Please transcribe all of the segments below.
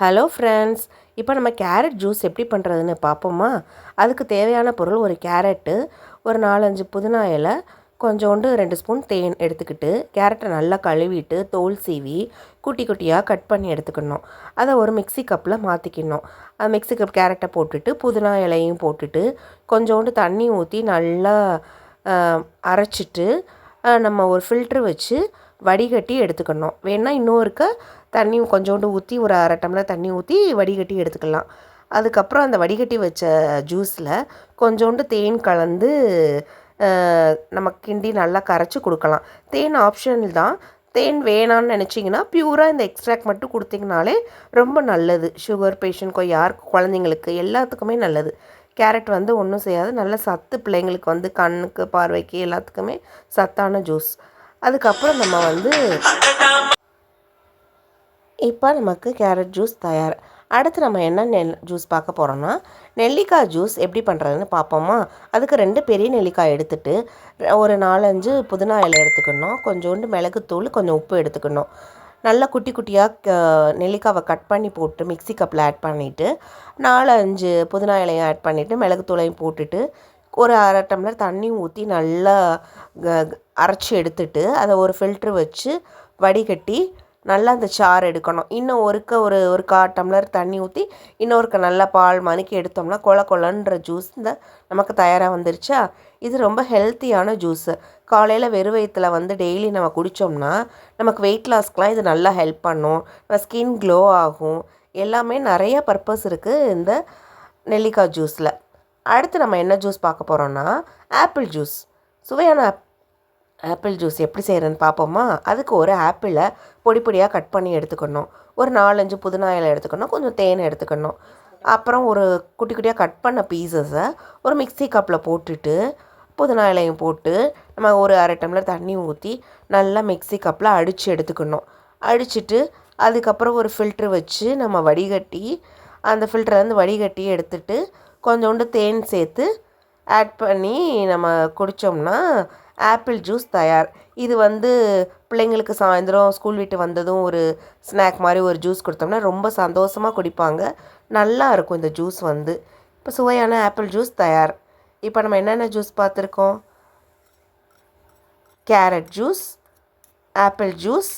Hello friends, இப்போ நம்ம carrot juice எப்படி பண்ணுறதுன்னு பார்ப்போமா? அதுக்கு தேவையான பொருள் ஒரு கேரட்டு, ஒரு 4-5 புதினா இலை, கொஞ்சோண்டு 2 ஸ்பூன் தேன் எடுத்துக்கிட்டு, கேரட்டை நல்லா கழுவிட்டு தோல் சீவி குட்டி குட்டியாக கட் பண்ணி எடுத்துக்கணும். அதை ஒரு மிக்ஸி கப்பில் மாற்றிக்கணும். அந்த மிக்ஸி கப் கேரட்டை போட்டுட்டு புதினா இலையும் போட்டுட்டு கொஞ்சோண்டு தண்ணி ஊற்றி நல்லா அரைச்சிட்டு நம்ம ஒரு ஃபில்ட்ரு வச்சு வடிகட்டி எடுத்துக்கணும். வேணால் இன்னொருக்க தண்ணி கொஞ்சோண்டு ஊற்றி ஒரு அரை டம்ளர் தண்ணி ஊற்றி வடிகட்டி எடுத்துக்கலாம். அதுக்கப்புறம் அந்த வடிகட்டி வச்ச ஜூஸில் கொஞ்சோண்டு தேன் கலந்து நம்ம கிண்டி நல்லா கரைச்சி கொடுக்கலாம். தேன் ஆப்ஷனல் தான். தேன் வேணான்னு நினச்சிங்கன்னா பியூராக இந்த எக்ஸ்ட்ராக்ட் மட்டும் கொடுத்திங்கனாலே ரொம்ப நல்லது. சுகர் பேஷண்ட்க்கு யாருக்கு குழந்தைங்களுக்கு எல்லாத்துக்குமே நல்லது. கேரட் ஒன்றும் செய்யாது. நல்ல சத்து பிள்ளைங்களுக்கு கண்ணுக்கு பார்வைக்கு எல்லாத்துக்குமே சத்தான ஜூஸ். அதுக்கப்புறம் நம்ம இப்போ நமக்கு கேரட் ஜூஸ் தயார். அடுத்து நம்ம என்ன ஜூஸ் பார்க்க போகிறோன்னா, நெல்லிக்காய் ஜூஸ் எப்படி பண்ணுறதுன்னு பார்ப்போமா? அதுக்கு 2 பெரிய நெல்லிக்காய் எடுத்துகிட்டு ஒரு 4-5 புதினா இலை எடுத்துக்கணும். கொஞ்சோண்டு மிளகுத்தூள், கொஞ்சம் உப்பு எடுத்துக்கணும். நல்லா குட்டி குட்டியாக நெல்லிக்காவை கட் பண்ணி போட்டு மிக்ஸி கப்பில் ஆட் பண்ணிவிட்டு 4-5 புதினா இலையும் ஆட் பண்ணிவிட்டு மிளகுத்தூளையும் போட்டுட்டு ஒரு அரை டம்ளர் தண்ணி ஊற்றி நல்லா அரைச்சி எடுத்துட்டு அதை ஒரு ஃபில்ட்ரு வச்சு வடிகட்டி நல்லா அந்த சாறு எடுக்கணும். இன்னும் ஒரு 1/4 டம்ளர் தண்ணி ஊற்றி இன்னொருக்க நல்லா பால் மணிக்கு எடுத்தோம்னா கொலன்ற ஜூஸ் நமக்கு தயாராக வந்துருச்சா? இது ரொம்ப ஹெல்த்தியான ஜூஸு. காலையில் வெறும் வயிற்றில் டெய்லி நம்ம குடித்தோம்னா நமக்கு வெயிட் லாஸ்க்கெலாம் இது நல்லா ஹெல்ப் பண்ணும். ஸ்கின் க்ளோ ஆகும். எல்லாமே நிறைய பர்பஸ் இருக்குது இந்த நெல்லிக்காய் ஜூஸில். அடுத்து நம்ம என்ன ஜூஸ் பார்க்க போகிறோன்னா, ஆப்பிள் ஜூஸ். சுவையான ஆப்பிள் ஜூஸ் எப்படி செய்கிறேன்னு பார்ப்போமா? அதுக்கு ஒரு ஆப்பிளை பொடி பொடியாக கட் பண்ணி எடுத்துக்கணும். ஒரு 4-5 புதினா இலை எடுத்துக்கணும். கொஞ்சம் தேன் எடுத்துக்கணும். அப்புறம் ஒரு குட்டி குட்டியாக கட் பண்ண பீசஸை ஒரு மிக்ஸி கப்பில் போட்டுட்டு புதினா இலையும் போட்டு நம்ம ஒரு அரை டம்ளர் தண்ணி ஊற்றி நல்லா மிக்ஸி கப்பில் அடித்து எடுத்துக்கணும். அடிச்சுட்டு அதுக்கப்புறம் ஒரு ஃபில்ட்ரு வச்சு நம்ம வடிகட்டி அந்த ஃபில்டர்லேருந்து வடிகட்டி எடுத்துட்டு கொஞ்சோண்டு தேன் சேர்த்து ஆட் பண்ணி நம்ம குடித்தோம்னா ஆப்பிள் ஜூஸ் தயார். இது பிள்ளைங்களுக்கு சாயந்தரம் ஸ்கூல் விட்டு வந்ததும் ஒரு ஸ்நாக் மாதிரி ஒரு ஜூஸ் கொடுத்தோம்னா ரொம்ப சந்தோஷமாக குடிப்பாங்க. நல்லா இருக்கும் இந்த ஜூஸ் இப்போ சுவையான ஆப்பிள் ஜூஸ் தயார். இப்போ நம்ம என்னென்ன ஜூஸ் பார்த்துருக்கோம்? கேரட் ஜூஸ், ஆப்பிள் ஜூஸ்,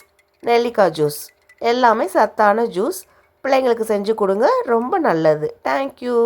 நெல்லிக்காய் ஜூஸ், எல்லாமே சத்தான ஜூஸ். பிள்ளைங்களுக்கு செஞ்சு கொடுங்க, ரொம்ப நல்லது. தேங்க்யூ.